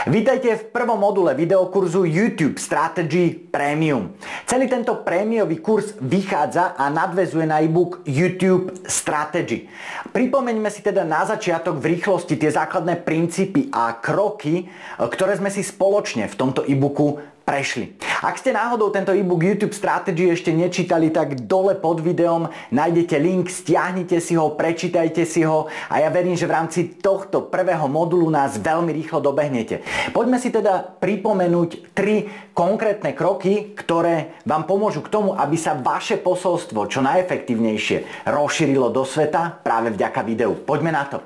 Vítajte v prvom module videokurzu YouTube Strategy Premium. Celý tento prémiový kurz vychádza a nadväzuje na e-book YouTube Strategy. Pripomeňme si teda na začiatok v rýchlosti tie základné princípy a kroky, ktoré sme si spoločne v tomto e-booku prešli. Ak ste náhodou tento e-book YouTube Strategy ešte nečítali, tak dole pod videom nájdete link, stiahnite si ho, prečítajte si ho a ja verím, že v rámci tohto prvého modulu nás veľmi rýchlo dobehnete. Poďme si teda pripomenúť 3 konkrétne kroky, ktoré vám pomôžu k tomu, aby sa vaše posolstvo čo najefektívnejšie rozšírilo do sveta práve vďaka videu. Poďme na to.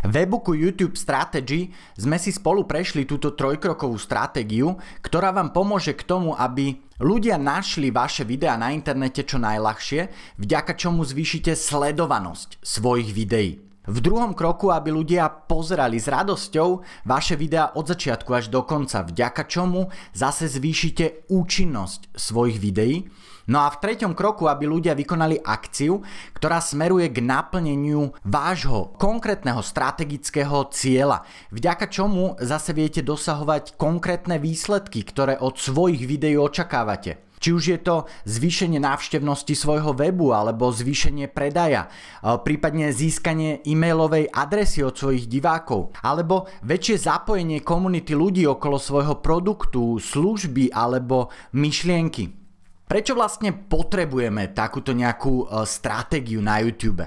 V e-booku YouTube Strategy sme si spolu prešli túto trojkrokovú stratégiu, ktorá vám pomôže k tomu, aby ľudia našli vaše videá na internete čo najľahšie, vďaka čomu zvýšite sledovanosť svojich videí. V druhom kroku, aby ľudia pozerali s radosťou vaše videá od začiatku až do konca, vďaka čomu zase zvýšite účinnosť svojich videí. No a v treťom kroku, aby ľudia vykonali akciu, ktorá smeruje k naplneniu vášho konkrétneho strategického cieľa, vďaka čomu zase viete dosahovať konkrétne výsledky, ktoré od svojich videí očakávate. Či už je to zvýšenie návštevnosti svojho webu alebo zvýšenie predaja, prípadne získanie e-mailovej adresy od svojich divákov, alebo väčšie zapojenie komunity ľudí okolo svojho produktu, služby alebo myšlienky. Prečo vlastne potrebujeme takúto nejakú stratégiu na YouTube?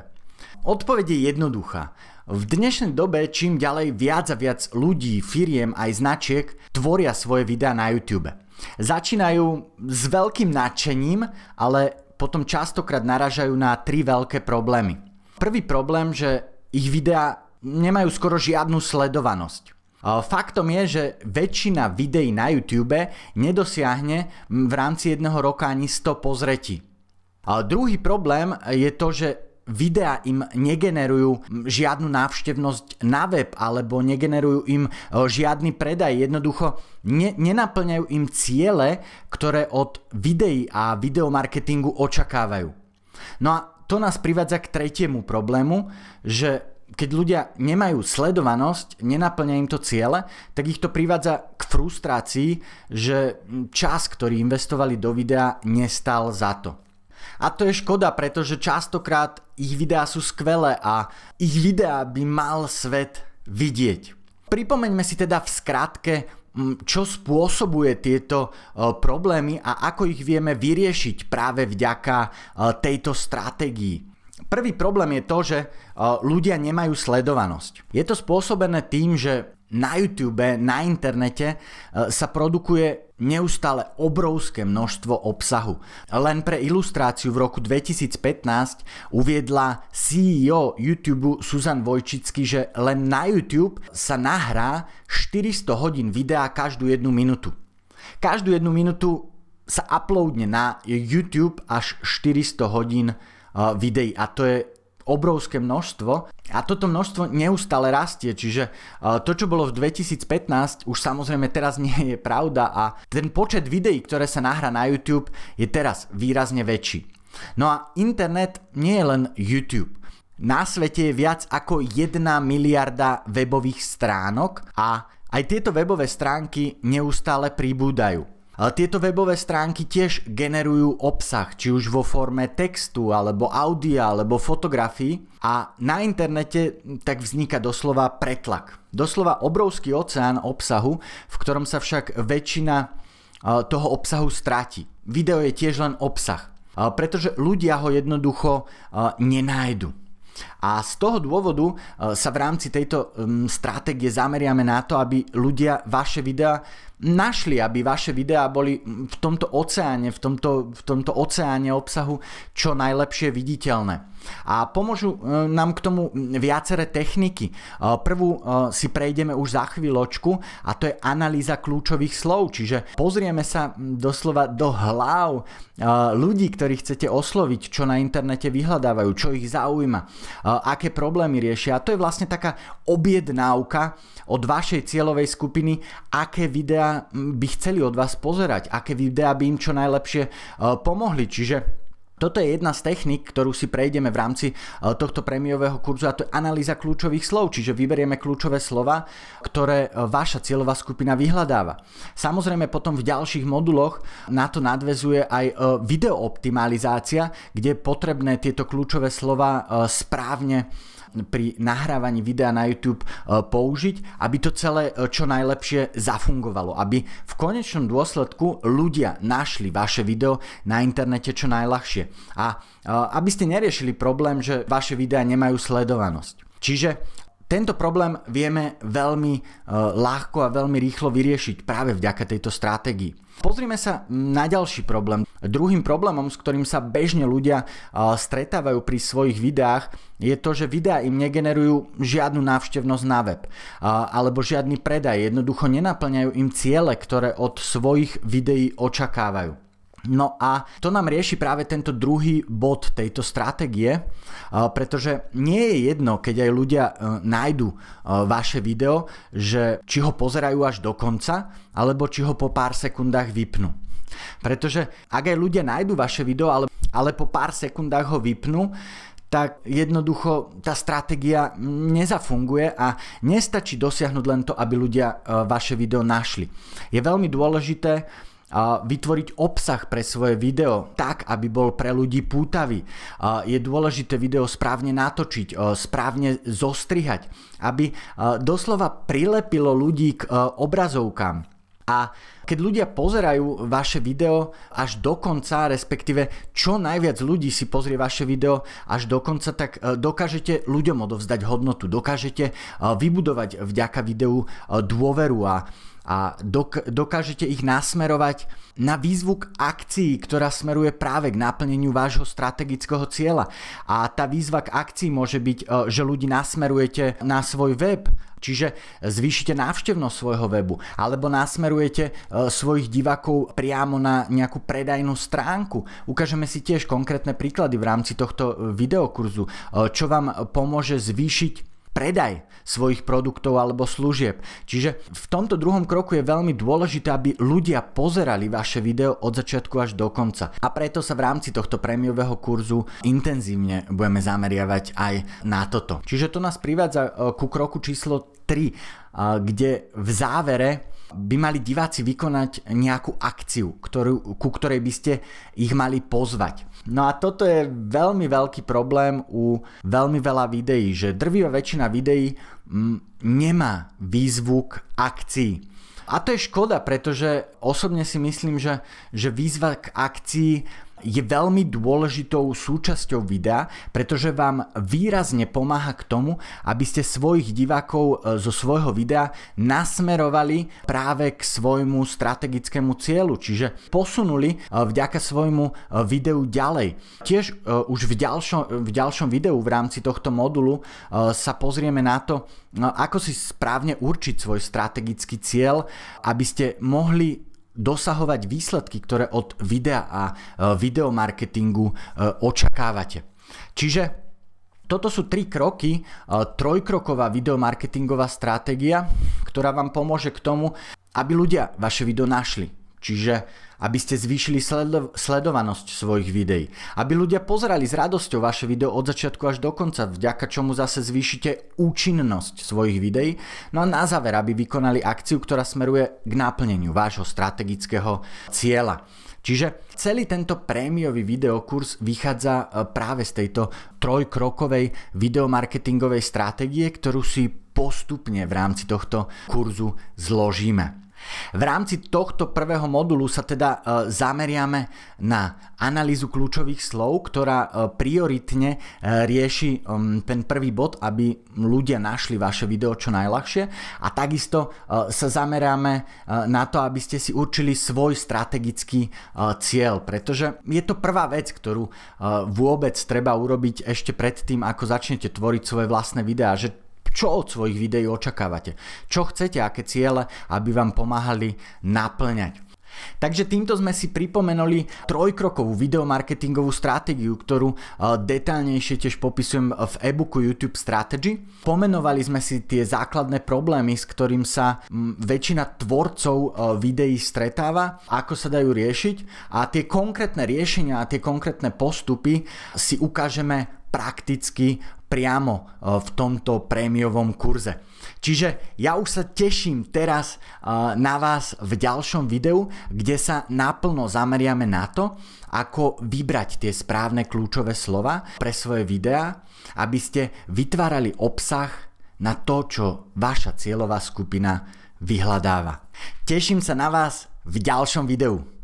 Odpoveď je jednoduchá. V dnešnej dobe čím ďalej viac a viac ľudí, firiem aj značiek tvoria svoje videá na YouTube. Začínajú s veľkým nadšením, ale potom častokrát naražajú na 3 veľké problémy. Prvý problém, že ich videá nemajú skoro žiadnu sledovanosť. Faktom je, že väčšina videí na YouTube nedosiahne v rámci jedného roka ani 100 pozretí. Druhý problém je to, že videá im negenerujú žiadnu návštevnosť na web alebo negenerujú im žiadny predaj. Jednoducho nenaplňajú im ciele, ktoré od videí a videomarketingu očakávajú. No a to nás privádza k tretiemu problému, že keď ľudia nemajú sledovanosť, nenaplňajú im to ciele, tak ich to privádza k frustrácii, že čas, ktorý investovali do videa, nestal za to. A to je škoda, pretože častokrát ich videá sú skvelé a ich videá by mal svet vidieť. Pripomeňme si teda v skratke, čo spôsobuje tieto problémy a ako ich vieme vyriešiť práve vďaka tejto stratégii. Prvý problém je to, že ľudia nemajú sledovanosť. Je to spôsobené tým, že na YouTube, na internete sa produkuje neustále obrovské množstvo obsahu. Len pre ilustráciu v roku 2015 uviedla CEO YouTube Susan Wojcicki, že len na YouTube sa nahrá 400 hodín videa každú 1 minútu. Každú 1 minútu sa uploadne na YouTube až 400 hodín videí a to je obrovské množstvo a toto množstvo neustále rastie, čiže to, čo bolo v 2015, už samozrejme teraz nie je pravda a ten počet videí, ktoré sa nahrá na YouTube, je teraz výrazne väčší. No a internet nie je len YouTube. Na svete je viac ako 1 miliarda webových stránok a aj tieto webové stránky neustále pribúdajú. Tieto webové stránky tiež generujú obsah, či už vo forme textu, alebo audia, alebo fotografií a na internete tak vzniká doslova pretlak. Doslova obrovský oceán obsahu, v ktorom sa však väčšina toho obsahu stratí. Video je tiež len obsah, pretože ľudia ho jednoducho nenájdu. A z toho dôvodu sa v rámci tejto stratégie zameriame na to, aby ľudia vaše videá našli, aby vaše videá boli v tomto oceáne, v tomto oceáne obsahu čo najlepšie viditeľné. A pomôžu nám k tomu viaceré techniky. Prvú si prejdeme už za chvíľočku a to je analýza kľúčových slov, čiže pozrieme sa doslova do hlav ľudí, ktorých chcete osloviť, čo na internete vyhľadávajú, čo ich zaujíma, aké problémy riešia. A to je vlastne taká objednávka od vašej cieľovej skupiny, aké videá by chceli od vás pozerať, aké videá by im čo najlepšie pomohli. Čiže Toto je jedna z techník, ktorú si prejdeme v rámci tohto prémiového kurzu, a to je analýza kľúčových slov, čiže vyberieme kľúčové slova, ktoré vaša cieľová skupina vyhľadáva. Samozrejme potom v ďalších moduloch na to nadväzuje aj videooptimalizácia, kde je potrebné tieto kľúčové slova správne pri nahrávaní videa na YouTube použiť, aby to celé čo najlepšie zafungovalo, aby v konečnom dôsledku ľudia našli vaše video na internete čo najľahšie a aby ste neriešili problém, že vaše videá nemajú sledovanosť. Čiže tento problém vieme veľmi ľahko a veľmi rýchlo vyriešiť práve vďaka tejto stratégii. Pozrime sa na ďalší problém. Druhým problémom, s ktorým sa bežne ľudia stretávajú pri svojich videách, je to, že videá im negenerujú žiadnu návštevnosť na web alebo žiadny predaj. Jednoducho nenaplňajú im ciele, ktoré od svojich videí očakávajú. No a to nám rieši práve tento druhý bod tejto stratégie, pretože nie je jedno, keď aj ľudia nájdu vaše video, že či ho pozerajú až do konca, alebo či ho po pár sekundách vypnú. Pretože ak aj ľudia nájdu vaše video, ale po pár sekundách ho vypnú, tak jednoducho tá stratégia nezafunguje a nestačí dosiahnuť len to, aby ľudia vaše video našli. Je veľmi dôležité vytvoriť obsah pre svoje video tak, aby bol pre ľudí pútavý. Je dôležité video správne natočiť, správne zostrihať, aby doslova prilepilo ľudí k obrazovkám. A keď ľudia pozerajú vaše video až do konca, respektíve čo najviac ľudí si pozrie vaše video až do konca, tak dokážete ľuďom odovzdať hodnotu, dokážete vybudovať vďaka videu dôveru a dokážete ich nasmerovať na výzvu k akcii, ktorá smeruje práve k naplneniu vášho strategického cieľa. A tá výzva k akcii môže byť, že ľudí nasmerujete na svoj web, čiže zvýšite návštevnosť svojho webu, alebo nasmerujete svojich divákov priamo na nejakú predajnú stránku. Ukážeme si tiež konkrétne príklady v rámci tohto videokurzu, čo vám pomôže zvýšiť predaj svojich produktov alebo služieb. Čiže v tomto druhom kroku je veľmi dôležité, aby ľudia pozerali vaše video od začiatku až do konca. A preto sa v rámci tohto prémiového kurzu intenzívne budeme zameriavať aj na toto. Čiže to nás privádza ku kroku číslo 3, kde v závere by mali diváci vykonať nejakú akciu, ku ktorej by ste ich mali pozvať. No a toto je veľmi veľký problém u veľmi veľa videí, že drvivá väčšina videí nemá výzvu k akcii. A to je škoda, pretože osobne si myslím, že výzva k akcii je veľmi dôležitou súčasťou videa, pretože vám výrazne pomáha k tomu, aby ste svojich divákov zo svojho videa nasmerovali práve k svojmu strategickému cieľu, čiže posunuli vďaka svojmu videu ďalej. Tiež už v ďalšom videu v rámci tohto modulu sa pozrieme na to, ako si správne určiť svoj strategický cieľ, aby ste mohli dosahovať výsledky, ktoré od videa a videomarketingu očakávate. Čiže toto sú 3 kroky, trojkroková videomarketingová stratégia, ktorá vám pomôže k tomu, aby ľudia vaše video našli. Čiže aby ste zvýšili sledovanosť svojich videí. Aby ľudia pozerali s radosťou vaše video od začiatku až do konca, vďaka čomu zase zvýšite účinnosť svojich videí. No a na záver, aby vykonali akciu, ktorá smeruje k naplneniu vášho strategického cieľa. Čiže celý tento prémiový videokurs vychádza práve z tejto trojkrokovej videomarketingovej stratégie, ktorú si postupne v rámci tohto kurzu zložíme. V rámci tohto prvého modulu sa teda zameriame na analýzu kľúčových slov, ktorá prioritne rieši ten prvý bod, aby ľudia našli vaše video čo najľahšie, a takisto sa zameráme na to, aby ste si určili svoj strategický cieľ, pretože je to prvá vec, ktorú vôbec treba urobiť ešte predtým, ako začnete tvoriť svoje vlastné videá, že čo od svojich videí očakávate, čo chcete, aké ciele, aby vám pomáhali naplňať. Takže týmto sme si pripomenuli trojkrokovú videomarketingovú stratégiu, ktorú detailnejšie tiež popisujem v e-booku YouTube Strategy. Pomenovali sme si tie základné problémy, s ktorým sa väčšina tvorcov videí stretáva, ako sa dajú riešiť, a tie konkrétne riešenia a tie konkrétne postupy si ukážeme prakticky priamo v tomto prémiovom kurze. Čiže ja už sa teším teraz na vás v ďalšom videu, kde sa naplno zameriame na to, ako vybrať tie správne kľúčové slova pre svoje videá, aby ste vytvárali obsah na to, čo vaša cieľová skupina vyhľadáva. Teším sa na vás v ďalšom videu.